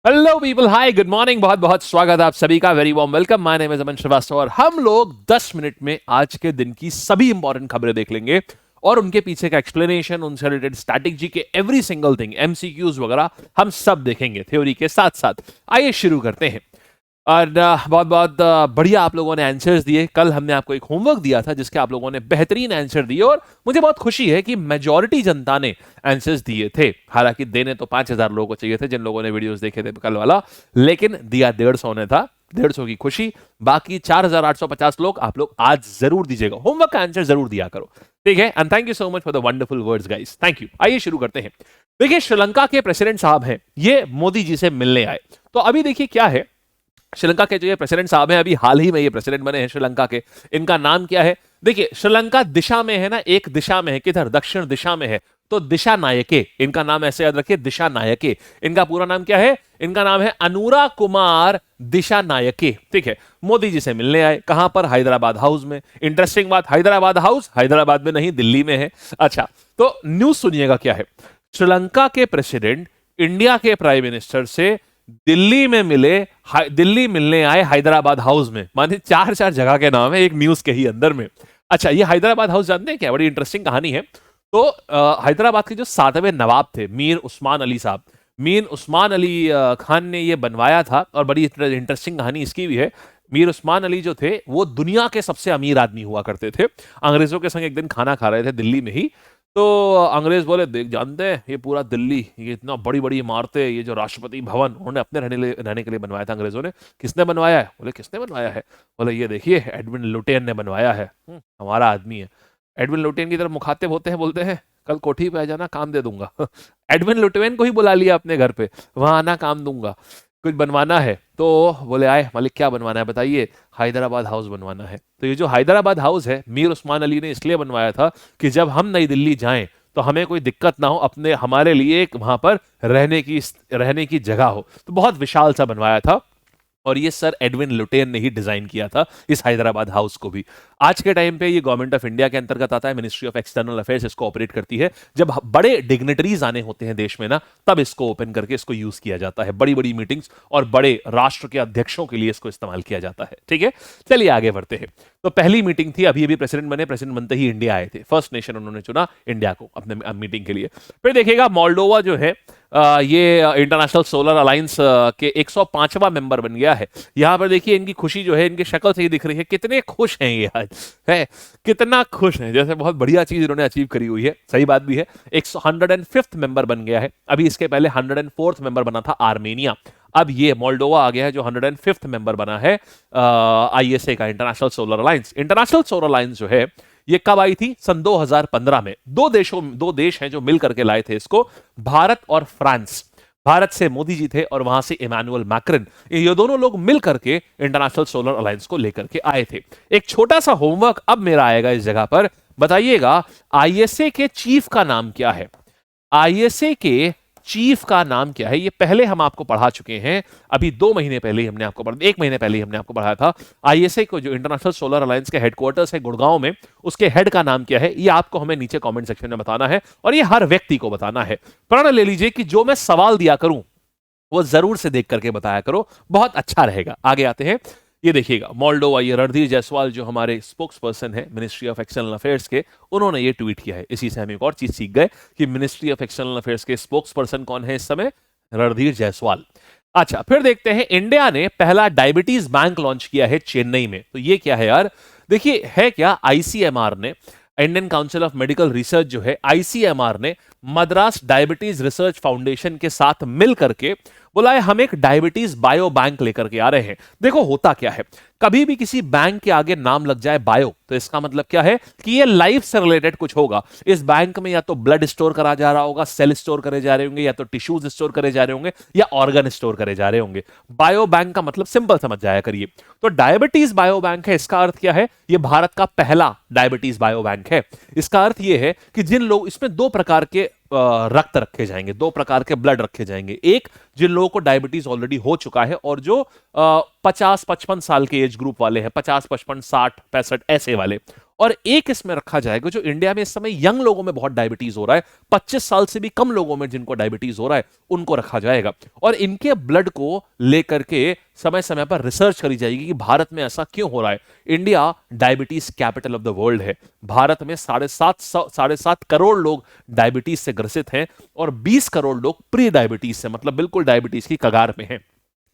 Hello people, hi, good morning. बहुत बहुत स्वागत है आप सभी का। Very warm welcome. My name is Aman Shrivastava और हम लोग 10 मिनट में आज के दिन की सभी इंपॉर्टेंट खबरें देख लेंगे और उनके पीछे का एक्सप्लेनेशन, उनसे रिलेटेड स्ट्रैटेजी के एवरी सिंगल थिंग, एमसीक्यूज वगैरह हम सब देखेंगे थ्योरी के साथ साथ। आइए शुरू करते हैं। और बहुत बहुत बढ़िया आप लोगों ने आंसर्स दिए। कल हमने आपको एक होमवर्क दिया था जिसके आप लोगों ने बेहतरीन आंसर दिए और मुझे बहुत खुशी है कि मेजॉरिटी जनता ने आंसर्स दिए थे। हालांकि देने तो 5,000 लोगों को चाहिए थे जिन लोगों ने वीडियोस देखे थे कल वाला, लेकिन दिया 150 ने था। 150 की खुशी। बाकी 4,850 लोग आप लोग आज जरूर दीजिएगा, होमवर्क का आंसर जरूर दिया करो, ठीक है। And thank you so much for the wonderful words guys, thank you. आइए शुरू करते हैं। देखिए, श्रीलंका के प्रेसिडेंट साहब हैं, ये मोदी जी से मिलने आए। तो अभी देखिए क्या है, श्रीलंका के जो ये प्रेसिडेंट साहब हैं, अभी हाल ही में ये प्रेसिडेंट बने हैं श्रीलंका के। इनका नाम क्या है? देखिए, श्रीलंका दिशा में है ना, एक दिशा में है, किधर? दक्षिण दिशा में है, तो दिशा नायके। इनका नाम ऐसे याद रखिए, दिशा नायके। इनका पूरा नाम क्या है? इनका नाम है अनुरा कुमार दिशा नायके, ठीक है। मोदी जी से मिलने आए, कहां पर? हैदराबाद हाउस में। इंटरेस्टिंग बात, हैदराबाद हाउस हैदराबाद में नहीं, दिल्ली में है। अच्छा, तो न्यूज सुनिएगा क्या है। श्रीलंका के प्रेसिडेंट इंडिया के प्राइम मिनिस्टर से दिल्ली में मिले, दिल्ली मिलने आए हैदराबाद हाउस में। माने चार चार जगह के नाम है एक न्यूज के ही अंदर में। अच्छा, ये हैदराबाद हाउस जानते हैं क्या? बड़ी इंटरेस्टिंग कहानी है। तो हैदराबाद के जो 7वें नवाब थे, मीर उस्मान अली साहब, मीर उस्मान अली खान ने ये बनवाया था। और बड़ी इंटरेस्टिंग कहानी इसकी भी है। मीर उस्मान अली जो थे वो दुनिया के सबसे अमीर आदमी हुआ करते थे। अंग्रेजों के संग एक दिन खाना खा रहे थे दिल्ली में ही। तो अंग्रेज बोले, देख जानते हैं ये पूरा दिल्ली, ये इतना बड़ी बड़ी इमारतें, ये जो राष्ट्रपति भवन उन्होंने अपने रहने के लिए बनवाया था अंग्रेजों ने। किसने बनवाया है? बोले किसने बनवाया है? बोले ये देखिए एडविन लुटियन ने बनवाया है। हमारा आदमी है। एडविन लुटियन की तरफ मुखातिब होते हैं, बोलते हैं कल कोठी पे आ जाना, काम दे दूंगा। एडविन लुटियन को ही बुला लिया अपने घर पे, वहां आना, काम दूंगा। कुछ बनवाना है तो बोले आए मालिक, क्या बनवाना है बताइए? हैदराबाद हाउस बनवाना है। तो ये जो हैदराबाद हाउस है, मीर उस्मान अली ने इसलिए बनवाया था कि जब हम नई दिल्ली जाएं तो हमें कोई दिक्कत ना हो, अपने हमारे लिए एक वहां पर रहने की जगह हो। तो बहुत विशाल सा बनवाया था और ये सर एडविन लुटेन ने ही डिजाइन किया था इस हैदराबाद हाउस को भी। आज के टाइम पे ये गवर्नमेंट ऑफ इंडिया के अंतर्गत आता है, मिनिस्ट्री ऑफ एक्सटर्नल अफेयर्स इसको ऑपरेट करती है। जब बड़े डिग्नेटरीज आने होते हैं देश में ना, तब इसको ओपन करके इसको यूज किया जाता है। बड़ी बड़ी मीटिंग्स और बड़े राष्ट्र के अध्यक्षों के लिए इसको इस्तेमाल किया जाता है, ठीक है। चलिए आगे बढ़ते हैं। तो पहली मीटिंग थी, अभी अभी प्रेसिडेंट बने, प्रेसिडेंट बनते ही इंडिया आए थे। फर्स्ट नेशन उन्होंने चुना इंडिया को अपने मीटिंग के लिए। फिर देखिएगा मोल्डोवा जो है, ये इंटरनेशनल सोलर अलायंस के 105वां मेंबर बन गया है। यहां पर देखिए इनकी खुशी जो है, इनकी शक्ल से ही दिख रही है कितने खुश हैं ये आज, है कितना खुश हैं, जैसे बहुत बढ़िया चीज इन्होंने अचीव करी हुई है। सही बात भी है। 105th मेंबर बन गया है। अभी इसके पहले 104th मेंबर बना था आर्मेनिया। अब ये मोल्डोवा आ गया है जो 105th मेंबर बना है आईएसए का, international solar alliance. International solar alliance जो है ये कब आई थी? सन 2015 में। दो देश हैं जो मिल करके लाए थे इसको, भारत और फ्रांस। भारत से मोदी जी थे और वहां से इमैनुअल मैक्रन, ये दोनों लोग मिल करके इंटरनेशनल सोलर अलायंस को लेकर के आए थे। एक छोटा सा होमवर्क अब मेरा आएगा इस जगह पर। बताइएगा आईएसए के चीफ का नाम क्या है? आईएसए के चीफ का नाम क्या है? ये पहले हम आपको पढ़ा चुके हैं, अभी 2 महीने पहले ही हमने आपको पढ़ा, 1 महीने पहले ही हमने आपको पढ़ाया था। आईएसए को जो इंटरनेशनल सोलर अलायंस के हेडक्वार्टर्स है गुड़गांव में, उसके हेड का नाम क्या है? ये आपको हमें नीचे कमेंट सेक्शन में बताना है और ये हर व्यक्ति को बताना है। प्रण ले लीजिए कि जो मैं सवाल दिया करूं वो जरूर से देख करके बताया करो, बहुत अच्छा रहेगा। आगे आते हैं। ये देखिएगा मोल्डोवा, ये रणधीर जायसवाल जो हमारे स्पोक्स पर्सन है मिनिस्ट्री ऑफ एक्सटर्नल अफेयर्स के, उन्होंने ये ट्वीट किया है। इसी से हम एक और चीज सीख गए कि मिनिस्ट्री ऑफ एक्सटर्नल अफेयर्स के स्पोक्स पर्सन कौन है इस समय? रणधीर जायसवाल। अच्छा, फिर देखते हैं, इंडिया ने पहला डायबिटीज बैंक लॉन्च किया है चेन्नई में। तो ये क्या है यार? देखिए है क्या, आईसीएमआर ने, Indian council of medical research जो है, आईसीएमआर ने मद्रास डायबिटीज रिसर्च फाउंडेशन के साथ मिल करके बोला है हम एक डायबिटीज बायो बैंक लेकर के आ रहे हैं। देखो होता क्या है, कभी भी किसी बैंक के आगे नाम लग जाए बायो, तो इसका मतलब क्या है कि ये लाइफ से रिलेटेड कुछ होगा। इस बैंक में या तो ब्लड स्टोर करा जा रहा होगा, सेल स्टोर करे जा रहे होंगे, या तो टिश्यूज स्टोर करे जा रहे होंगे, या ऑर्गन स्टोर करे जा रहे होंगे। बायो बैंक का मतलब सिंपल समझ जाया करिए। तो डायबिटीज बायो बैंक है, इसका अर्थ क्या है? ये भारत का पहला डायबिटीज बायो बैंक है। इसका अर्थ ये है कि जिन लोग, इसमें 2 प्रकार के रक्त रखे जाएंगे, 2 प्रकार के ब्लड रखे जाएंगे। एक, जिन लोगों को डायबिटीज ऑलरेडी हो चुका है और जो 50-55 साल के एज ग्रुप वाले हैं, 50, 55, 60, 65 ऐसे वाले। और एक इसमें रखा जाएगा जो इंडिया में इस समय यंग लोगों में बहुत डायबिटीज हो रहा है, 25 साल से भी कम लोगों में जिनको डायबिटीज हो रहा है उनको रखा जाएगा, और इनके ब्लड को लेकर के समय समय पर रिसर्च करी जाएगी कि भारत में ऐसा क्यों हो रहा है। India diabetes capital of the world है। भारत में 7.5 करोड़ लोग डायबिटीज से ग्रसित हैं और 20 करोड़ लोग प्री डायबिटीज से, मतलब बिल्कुल डायबिटीज की कगार में हैं।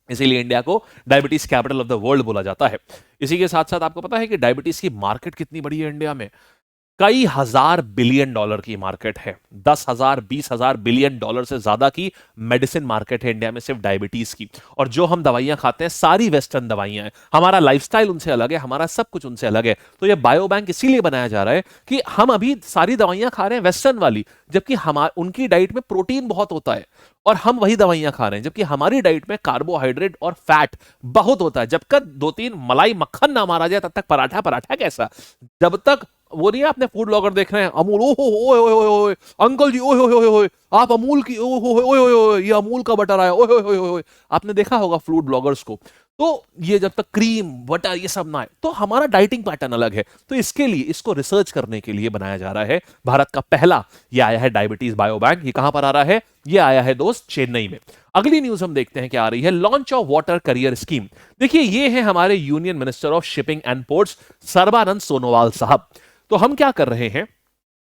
इसीलिए इंडिया को diabetes capital of the world बोला जाता है। इसी के साथ साथ आपको पता है कि डायबिटीज की मार्केट कितनी बड़ी है इंडिया में? कई हजार बिलियन डॉलर की मार्केट है। 10,000 20,000 बिलियन डॉलर से ज्यादा की मेडिसिन मार्केट है इंडिया में सिर्फ डायबिटीज की। और जो हम दवाइयां खाते हैं सारी वेस्टर्न दवाइयां हैं, हमारा लाइफस्टाइल उनसे अलग है, हमारा सब कुछ उनसे अलग है। तो ये बायो बैंक इसीलिए बनाया जा रहा है कि हम अभी सारी दवाइयां खा रहे हैं वेस्टर्न वाली, जबकि उनकी डाइट में प्रोटीन बहुत होता है और हम वही दवाइयां खा रहे हैं, जबकि हमारी डाइट में कार्बोहाइड्रेट और फैट बहुत होता है। जब तक 2-3 मलाई मक्खन ना मारा जाए तब तक पराठा पराठा कैसा। जब तक वो नहीं, आपने फूड ब्लॉगर देख रहे हैं अमूल, ओहो ओए ओए ओए अंकल जी, ओए ओए ओए आप अमूल की, ओहो ओए ओए ओए ये अमूल का बटर आया, ओए ओए ओए, आपने देखा होगा फूड ब्लॉगर्स को। तो ये जब तक क्रीम बटर ये सब ना आए, तो हमारा डाइटिंग पैटर्न अलग है। तो इसके लिए, इसको रिसर्च करने के लिए बनाया जा रहा है भारत का पहला, ये आया है डायबिटीज बायो बैंक। ये कहां पर आ रहा है? ये आया है दोस्त चेन्नई में। अगली न्यूज हम देखते हैं क्या आ रही है। Launch of water career scheme. देखिए ये है हमारे union minister of shipping and ports Sarbananda Sonowal साहब। तो हम क्या कर रहे हैं,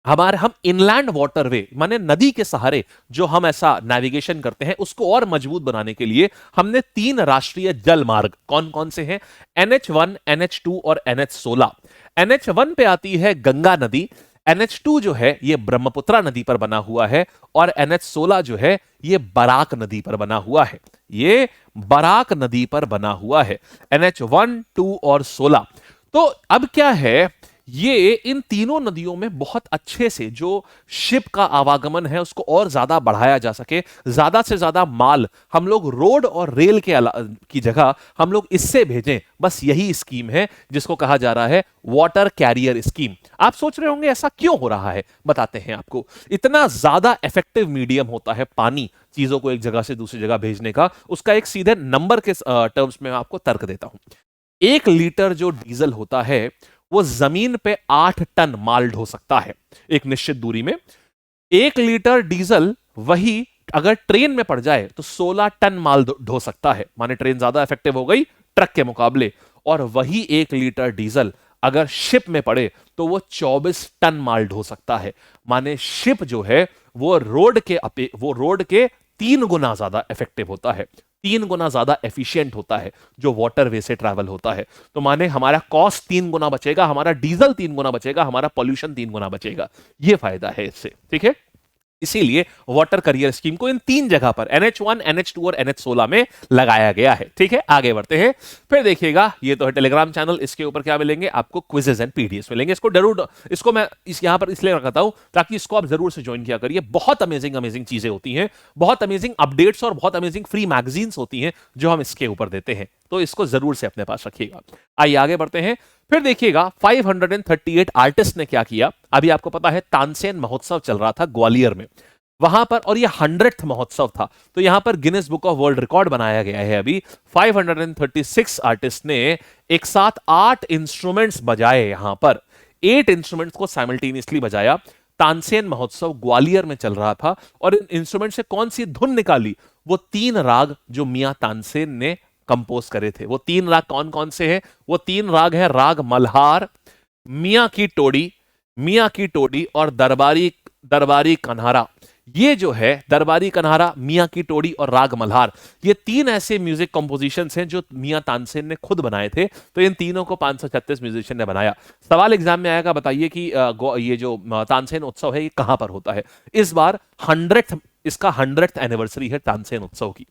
हम इनलैंड वाटरवे माने नदी के सहारे जो हम ऐसा नेविगेशन करते हैं उसको और मजबूत बनाने के लिए हमने 3 राष्ट्रीय जल मार्ग, कौन कौन से हैं? NH1, NH2 और NH16। NH1 पे आती है गंगा नदी, NH2 जो है ये ब्रह्मपुत्रा नदी पर बना हुआ है, और NH16 जो है ये बराक नदी पर बना हुआ है। ये बराक नदी पर बना हुआ है, NH1, 2 और 16। तो अब क्या है, ये इन तीनों नदियों में बहुत अच्छे से जो शिप का आवागमन है उसको और ज्यादा बढ़ाया जा सके, ज्यादा से ज्यादा माल हम लोग रोड और रेल की जगह हम लोग इससे भेजें, बस यही स्कीम है जिसको कहा जा रहा है वाटर कैरियर स्कीम। आप सोच रहे होंगे ऐसा क्यों हो रहा है, बताते हैं आपको। इतना ज्यादा इफेक्टिव मीडियम होता है पानी चीजों को एक जगह से दूसरी जगह भेजने का, उसका एक सीधे नंबर के टर्म्स में आपको तर्क देता हूं। 1 लीटर जो डीजल होता है वो जमीन पे 8 टन माल ढो सकता है एक निश्चित दूरी में। 1 लीटर डीजल वही अगर ट्रेन में पड़ जाए तो 16 टन माल ढो सकता है, माने ट्रेन ज्यादा इफेक्टिव हो गई ट्रक के मुकाबले। और वही 1 लीटर डीजल अगर शिप में पड़े तो वो 24 टन माल ढो सकता है, माने शिप जो है वो रोड के 3 गुना ज्यादा इफेक्टिव होता है, 3 गुना ज्यादा एफिशिएंट होता है जो वाटरवे से ट्रैवल होता है। तो माने हमारा कॉस्ट 3 गुना बचेगा, हमारा डीजल 3 गुना बचेगा, हमारा पॉल्यूशन 3 गुना बचेगा। ये फायदा है इससे, ठीक है। इसीलिए वाटर करियर स्कीम को इन 3 जगह पर NH1, NH2 और NH16 में लगाया गया है, ठीक है। आगे बढ़ते हैं। फिर देखिएगा ये तो है टेलीग्राम चैनल, इसके ऊपर क्या मिलेंगे आपको? क्विजेज एंड पीडीएफ मिलेंगे। इसको जरूर, इसको मैं यहां पर इसलिए रखता हूं ताकि इसको आप जरूर से ज्वाइन किया करिए। बहुत अमेजिंग चीजें होती हैं, बहुत अमेजिंग अपडेट्स और बहुत अमेजिंग फ्री मैगजीन्स होती हैं जो हम इसके ऊपर देते हैं, तो इसको जरूर से अपने पास रखिएगा। आइए आगे बढ़ते हैं। फिर देखिएगा 538 आर्टिस्ट ने क्या किया। अभी आपको पता है तानसेन महोत्सव चल रहा था ग्वालियर में, वहां पर, और ये 100th महोत्सव था, तो यहां पर Guinness book of world record बनाया गया है। अभी 536 आर्टिस्ट ने एक साथ 8 इंस्ट्रूमेंट्स बजाए, यहां पर 8 इंस्ट्रूमेंट्स को साइमल्टेनियसली बजाया। तानसेन महोत्सव ग्वालियर में चल रहा था, और इन इंस्ट्रूमेंट से कौन सी धुन निकाली? वो 3 राग जो मियां तानसेन ने कंपोज करे थे। वो 3 राग कौन कौन से हैं? वो 3 राग है राग मल्हार, मियां की टोडी और दरबारी कन्हारा। ये जो है दरबारी कन्हारा, मियां की टोडी और राग मल्हार, ये 3 ऐसे म्यूजिक कंपोजिशंस हैं जो मियां तानसेन ने खुद बनाए थे। तो इन तीनों को 536 म्यूजिशियन ने बनाया। सवाल एग्जाम में आएगा, बताइए कि ये जो तानसेन उत्सव है ये कहां पर होता है? इस बार 100th एनिवर्सरी है तानसेन उत्सव की।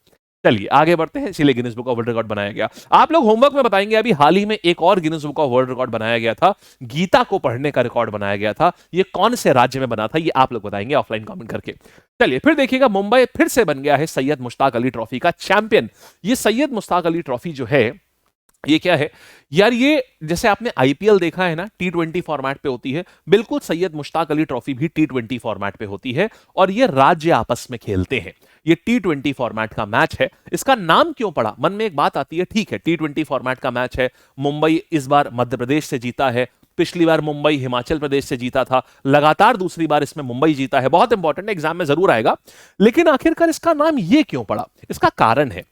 चलिए आगे बढ़ते हैं। इसीलिए Guinness book of world record बनाया गया। आप लोग होमवर्क में बताएंगे, अभी हाल ही में एक और Guinness book of world record बनाया गया था, गीता को पढ़ने का रिकॉर्ड बनाया गया था। ये कौन से राज्य में बना था ये आप लोग बताएंगे ऑफलाइन कमेंट करके। चलिए फिर देखिएगा, मुंबई फिर से बन गया है सैयद मुश्ताक अली ट्रॉफी का चैंपियन। ये सैयद मुश्ताक अली ट्रॉफी जो है ये क्या है यार? ये जैसे आपने आईपीएल देखा है ना, T20 फॉर्मेट पे होती है, बिल्कुल सैयद मुश्ताक अली ट्रॉफी भी T20 फॉर्मेट पे होती है, और ये राज्य आपस में खेलते हैं। ये T20 फॉर्मेट का मैच है। इसका नाम क्यों पड़ा? मन में एक बात आती है, ठीक है T20 फॉर्मेट का मैच है, मुंबई इस बार मध्य प्रदेश से जीता है, पिछली बार मुंबई हिमाचल प्रदेश से जीता था, लगातार दूसरी बार इसमें मुंबई जीता है। बहुत इंपॉर्टेंट है, एग्जाम में जरूर आएगा। लेकिन आखिरकार इसका नाम ये क्यों पड़ा, इसका कारण है।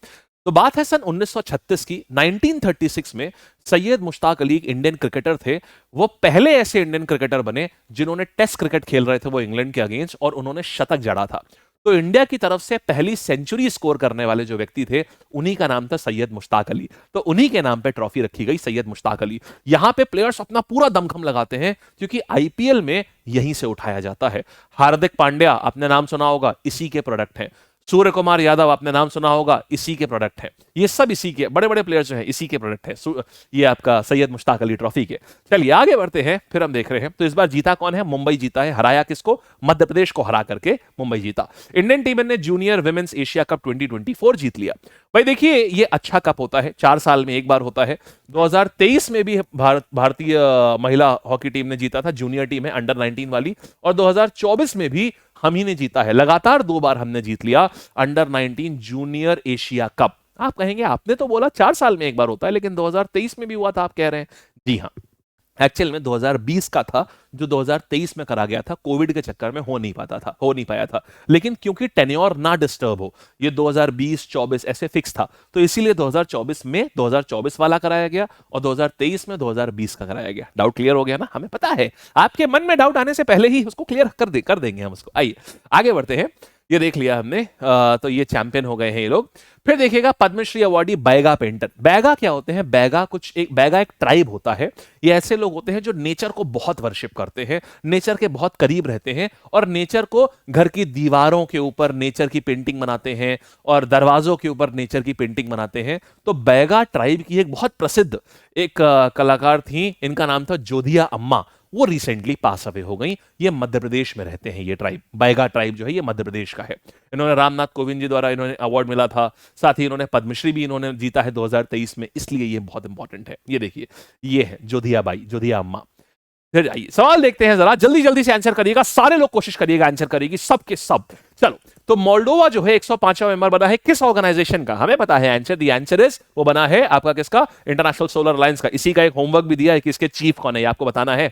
तो बात है सन 1936 की। 1936 में सैयद मुश्ताक अली एक इंडियन क्रिकेटर थे। वो पहले ऐसे इंडियन क्रिकेटर बने जिन्होंने टेस्ट क्रिकेट खेल रहे थे वो इंग्लैंड के अगेंस्ट, और उन्होंने शतक जड़ा था। तो इंडिया की तरफ से पहली सेंचुरी स्कोर करने वाले जो व्यक्ति थे, उन्हीं का नाम था सैयद मुश्ताक अली। तो उन्हीं के नाम पे ट्रॉफी रखी गई, सैयद मुश्ताक अली। यहां पे प्लेयर्स अपना पूरा दमखम लगाते हैं क्योंकि आईपीएल में यहीं से उठाया जाता है। हार्दिक पांड्या, आपने नाम सुना होगा, इसी के प्रोडक्ट हैं। सूर्य कुमार यादव, आपने नाम सुना होगा, इसी के प्रोडक्ट हैं। ये सब इसी के बड़े बड़े प्लेयर्स जो हैं, इसी के प्रोडक्ट हैं, ये आपका सैयद मुश्ताक अली ट्रॉफी के। चलिए आगे बढ़ते हैं, फिर हम देख रहे हैं। तो इस बार जीता कौन है? मुंबई जीता है। हराया किसको? मध्य प्रदेश को हरा करके मुंबई जीता। इंडियन टीम ने जूनियर विमेंस एशिया कप 2024 जीत लिया। भाई देखिए, ये अच्छा कप होता है, 4 साल में एक बार होता है। 2023 में भी भारतीय महिला हॉकी टीम ने जीता था, जूनियर टीम है अंडर 19 वाली, और 2024 में भी हम ही ने जीता है। लगातार 2 बार हमने जीत लिया अंडर 19 जूनियर एशिया कप। आप कहेंगे आपने तो बोला 4 साल में एक बार होता है, लेकिन 2023 में भी हुआ था, आप कह रहे हैं। जी हाँ, एक्चुअल में 2020 का था जो 2023 में करा गया था, कोविड के चक्कर में हो नहीं पाया था। लेकिन क्योंकि टेन्योर ना डिस्टर्ब हो, ये 2020-24 ऐसे फिक्स था, तो इसीलिए 2024 में 2024 वाला कराया गया और 2023 में 2020 का कराया गया। डाउट क्लियर हो गया ना? हमें पता है आपके मन में डाउट आने से पहले ही उसको क्लियर कर देंगे हम उसको। आइए आगे बढ़ते हैं। ये देख लिया हमने, तो ये चैंपियन हो गए हैं ये लोग। फिर देखिएगा पद्मश्री अवार्डी बैगा पेंटर। बैगा क्या होते हैं? बैगा एक ट्राइब होता है। ये ऐसे लोग होते हैं जो नेचर को बहुत वर्शिप करते हैं, नेचर के बहुत करीब रहते हैं, और नेचर को घर की दीवारों के ऊपर नेचर की पेंटिंग बनाते हैं और दरवाजों के ऊपर नेचर की पेंटिंग बनाते हैं। तो बैगा ट्राइब की एक बहुत प्रसिद्ध एक कलाकार थी, इनका नाम था जोधिया अम्मा। वो रिसेंटली पास अवे हो गई। ये मध्य प्रदेश में रहते हैं ये ट्राइब, बैगा ट्राइब जो है ये मध्य प्रदेश का है। इन्होंने रामनाथ कोविंद जी द्वारा इन्होंने अवार्ड मिला था, साथ ही इन्होंने पद्मश्री भी इन्होंने जीता है 2023 में, इसलिए ये बहुत इंपॉर्टेंट है। ये देखिए, ये है जोधिया अम्मा। फिर आइए सवाल देखते हैं, जरा जल्दी जल्दी से आंसर करिएगा, सारे लोग कोशिश करिएगा आंसर करिएगी, सबके सब। चलो, तो मोल्डोवा जो है 105वां मेंबर बना है किस ऑर्गेनाइजेशन का? हमें पता है आंसर। द आंसर इज, वो बना है आपका किसका? इंटरनेशनल सोलर अलायंस का। इसी का एक होमवर्क भी दिया है कि इसके चीफ कौन है, आपको बताना है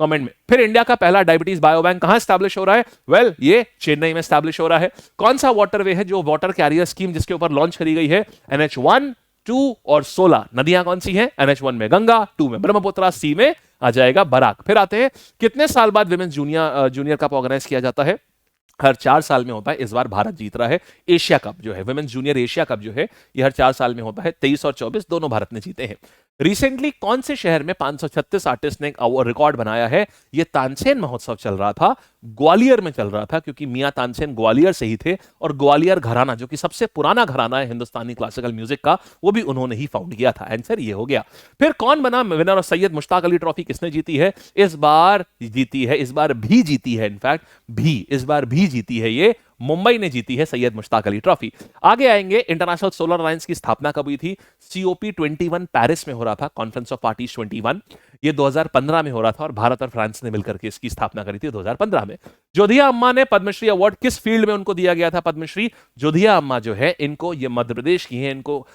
कमेंट में। फिर इंडिया का पहला डायबिटीज बायो बैंक कहां एस्टैब्लिश हो रहा है? वेल, ये चेन्नई में एस्टैब्लिश हो रहा है। कौन सा वाटरवे है जो वाटर कैरियर स्कीम जिसके ऊपर लॉन्च करी गई है? NH1, 2 और 16 नदियां कौन सी हैं? NH1 में गंगा, 2 में ब्रह्मपुत्र, C में आ जाएगा बराक। फिर आते हैं, कितने साल बाद विमेंस जूनियर कप ऑर्गेनाइज किया जाता है? हर 4 साल में होता है। इस बार भारत जीत रहा है। एशिया कप जो है, विमेंस जूनियर एशिया कप जो है, ये हर 4 साल में होता है। 23 और 24 दोनों भारत ने जीते हैं। रिसेंटली कौन से शहर में 536 आर्टिस्ट ने एक रिकॉर्ड बनाया है? ये तानसेन महोत्सव चल रहा था, ग्वालियर में चल रहा था, क्योंकि मियां तानसेन ग्वालियर से ही थे, और ग्वालियर घराना जो कि सबसे पुराना घराना है हिंदुस्तानी क्लासिकल म्यूजिक का, वो भी उन्होंने ही फाउंड किया था। आंसर ये हो गया। फिर कौन बना winner of Syed Mushtaq Ali trophy? किसने जीती है? इस बार जीती है, इनफैक्ट इस बार भी जीती है, ये मुंबई ने जीती है सैयद मुश्ताक अली ट्रॉफी। आगे आएंगे, इंटरनेशनल सोलर अलायंस की स्थापना कब हुई थी? COP21 पेरिस में हो रहा था, कॉन्फ्रेंस ऑफ पार्टीज 21। ये 2015 में हो रहा था, और भारत और फ्रांस ने मिलकर के इसकी स्थापना करी थी 2015 में। जोधिया अम्मा ने पद्मश्री अवार्ड किस फील्ड में उनको दिया गया था? पद्मश्री जोधिया अम्मा जो है, इनको, ये मध्य प्रदेश की है, इनको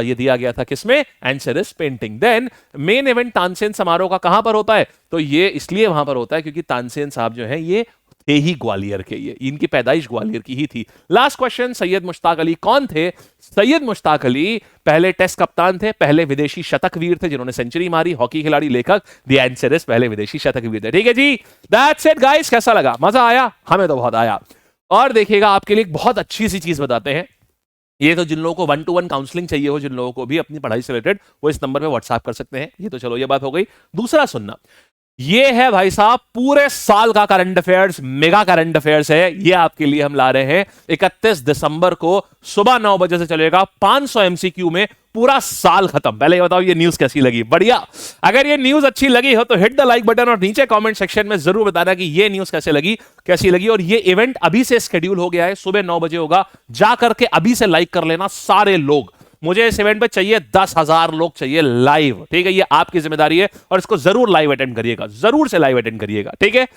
ये दिया गया था किसमें? Answer is painting. Then main event Tansen समारोह का कहां पर होता है? तो ये इसलिए वहां पर होता है क्योंकि तानसेन साहब जो है ये थे ही ग्वालियर के, ये इनकी पैदाइश ग्वालियर की ही थी। लास्ट क्वेश्चन, सैयद मुश्ताक अली कौन थे? सैयद मुश्ताक अली पहले टेस्ट कप्तान थे, पहले विदेशी शतकवीर थे जिन्होंने सेंचुरी मारी, हॉकी खिलाड़ी, लेखक। द आंसर इज पहले विदेशी शतकवीर थे। ठीक है जी, दैट्स इट गाइस। कैसा लगा? मजा आया? हमें तो बहुत आया। और देखिएगा, आपके लिए एक बहुत अच्छी सी चीज बताते हैं। ये तो जिन लोगों को 1-to-1 काउंसलिंग चाहिए हो, जिन लोगों को भी अपनी पढ़ाई से रिलेटेड, वो इस नंबर पे व्हाट्सएप कर सकते हैं। ये तो चलो ये बात हो गई। दूसरा सुनना, ये है भाई साहब पूरे साल का current affairs, mega current affairs है, ये आपके लिए हम ला रहे हैं। 31 दिसंबर को सुबह 9 बजे से चलेगा, 500 MCQ में पूरा साल खत्म। पहले ये बताओ ये न्यूज कैसी लगी? बढ़िया। अगर ये न्यूज अच्छी लगी हो तो हिट द लाइक बटन, और नीचे कमेंट सेक्शन में जरूर बताना कि ये न्यूज कैसी लगी। और ये इवेंट अभी से शेड्यूल हो गया है, सुबह 9 बजे होगा, जा करके अभी से लाइक कर लेना सारे लोग। मुझे इस इवेंट पे चाहिए 10,000 लोग चाहिए लाइव। ठीक है, ये आपकी जिम्मेदारी है, और इसको जरूर लाइव अटेंड करिएगा, जरूर से लाइव अटेंड करिएगा। ठीक है,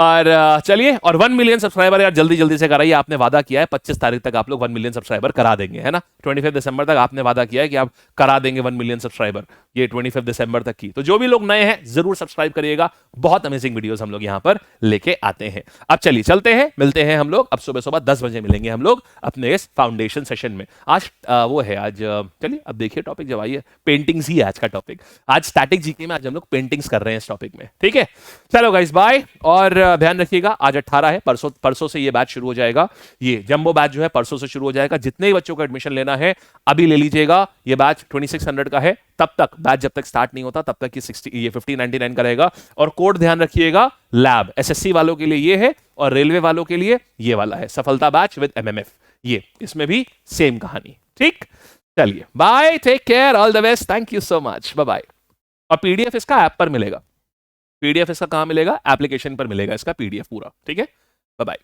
और चलिए, और 1 मिलियन सब्सक्राइबर यार जल्दी जल्दी से कराइए। आपने वादा किया है 25 तारीख तक आप लोग 1 मिलियन सब्सक्राइबर करा देंगे, है ना। 25 दिसंबर तक आपने वादा किया है कि आप करा देंगे 1 मिलियन सब्सक्राइबर, ये 25 दिसंबर तक की। तो जो भी लोग नए हैं जरूर सब्सक्राइब करिएगा, बहुत अमेजिंग वीडियोस हम लोग यहाँ पर लेके आते हैं। अब चलिए चलते हैं, मिलते हैं हम लोग अब सुबह सुबह 10 बजे मिलेंगे हम लोग अपने इस फाउंडेशन सेशन में। आज वो है आज चलिए अब देखिए टॉपिक जब आइए, पेंटिंग्स ही है आज का टॉपिक। आज स्टैटिक जीके में आज हम लोग पेंटिंग्स कर रहे हैं इस टॉपिक में, ठीक है। चलो गाइस बाय, और ध्यान रखिएगा आज 18 है, परसों से ये बैच शुरू हो जाएगा। ये जंबो बैच जो है परसों से शुरू हो जाएगा। जितने ही बच्चों को एडमिशन लेना है अभी ले लीजिएगा। ये बैच 2600 का है, तब तक बैच जब तक स्टार्ट नहीं होता तब तक ये 1599 का रहेगा। और कोड ध्यान रखिएगा, लैब एसएससी वालों के लिए ये है और रेलवे वालों के लिए ये वाला है, सफलता बैच विद एमएमएफ। ये इसमें भी सेम कहानी, ठीक। चलिए bye, take care, all the best, thank you so much, bye bye. और पीडीएफ इसका ऐप पर मिलेगा, पीडीएफ इसका कहां मिलेगा, एप्लीकेशन पर मिलेगा इसका पीडीएफ पूरा, ठीक है। Bye bye.